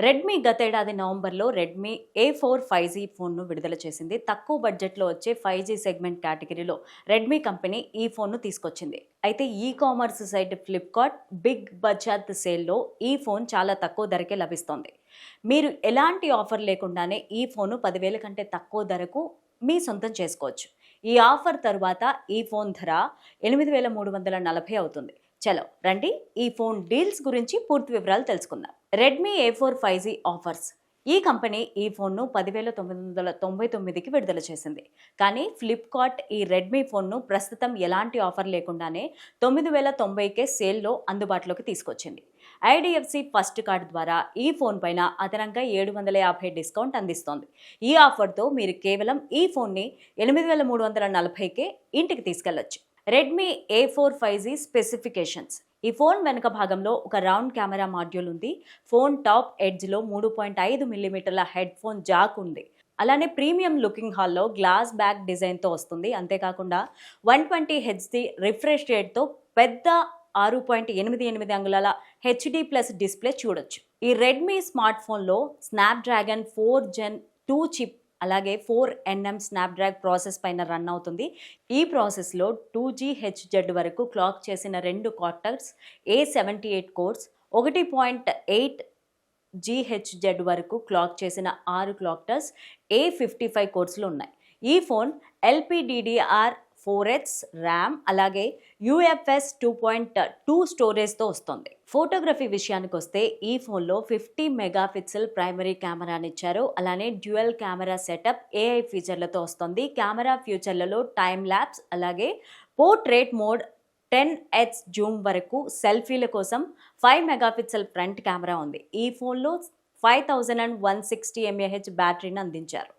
Redmi గతేడాది నవంబర్లో Redmi A4 5G ఫోన్ను విడుదల చేసింది. తక్కువ బడ్జెట్లో వచ్చే 5G సెగ్మెంట్ కేటగిరీలో రెడ్మీ కంపెనీ ఈ ఫోన్ను తీసుకొచ్చింది. అయితే e commerce site Flipkart big Bachat సేల్లో ఈ ఫోన్ చాలా తక్కువ ధరకే లభిస్తోంది. మీరు ఎలాంటి ఆఫర్ లేకుండానే ఈ ఫోను 10,000 కంటే తక్కువ ధరకు మీ సొంతం చేసుకోవచ్చు. ఈ ఆఫర్ తరువాత ఈ ఫోన్ ధర 8,340 అవుతుంది. చలో రండి ఈ ఫోన్ డీల్స్ గురించి పూర్తి వివరాలు తెలుసుకుందాం. Redmi A4 5G offers. ఈ కంపెనీ ఈ ఫోన్ను 10,999కి విడుదల చేసింది. కానీ ఫ్లిప్కార్ట్ ఈ రెడ్మీ ఫోన్ను ప్రస్తుతం ఎలాంటి ఆఫర్ లేకుండానే 9,090కే సేల్లో అందుబాటులోకి తీసుకొచ్చింది. ఐడిఎఫ్సి ఫస్ట్ కార్డ్ ద్వారా ఈ ఫోన్ పైన అదనంగా 750 డిస్కౌంట్ అందిస్తోంది. ఈ ఆఫర్తో మీరు కేవలం ఈ ఫోన్ని 8,340కే ఇంటికి తీసుకెళ్లొచ్చు. Redmi A4 5G specifications. ఈ ఫోన్ వెనుక భాగంలో ఒక రౌండ్ కెమెరా మాడ్యూల్ ఉంది. ఫోన్ టాప్ ఎడ్జ్లో 3.5 మిల్లీమీటర్ల హెడ్ ఫోన్ జాక్ ఉంది. అలానే premium looking halo glass back డిజైన్తో వస్తుంది. అంతేకాకుండా 120Hz రిఫ్రెష్ రేట్తో పెద్ద 6.88 అంగుళాల HD+ డిస్ప్లే చూడొచ్చు. ఈ రెడ్మీ స్మార్ట్ ఫోన్లో స్నాప్డ్రాగన్ 4 Gen 2 చిప్ అలాగే 4nm స్నాప్డ్రాగన్ ప్రాసెస్ పైన రన్ అవుతుంది. ఈ ప్రాసెస్లో 2GHz వరకు క్లాక్ చేసిన 2 కార్టెక్స్ A78 కోర్స్, 1.8 GHz వరకు క్లాక్ చేసిన 6 కార్టెక్స్ A55 కోర్సులు ఉన్నాయి. ఈ ఫోన్ LPDDR4X ర్యామ్ అలాగే UFS 2.2 స్టోరేజ్తో వస్తుంది. ఫోటోగ్రఫీ విషయానికి వస్తే ఈ ఫోన్లో 50 మెగాపిక్సెల్ ప్రైమరీ కెమెరానిచ్చారు. అలానే డ్యూయల్ కెమెరా సెటప్ AI ఫీచర్లతో వస్తుంది. కెమెరా ఫ్యూచర్లలో టైమ్ ల్యాప్స్ అలాగే పోర్ట్రేట్ మోడ్ 10x జూమ్ వరకు సెల్ఫీల కోసం 5 మెగాపిక్సెల్ ఫ్రంట్ కెమెరా ఉంది. ఈ ఫోన్లో 5160 mAh బ్యాటరీని అందించారు.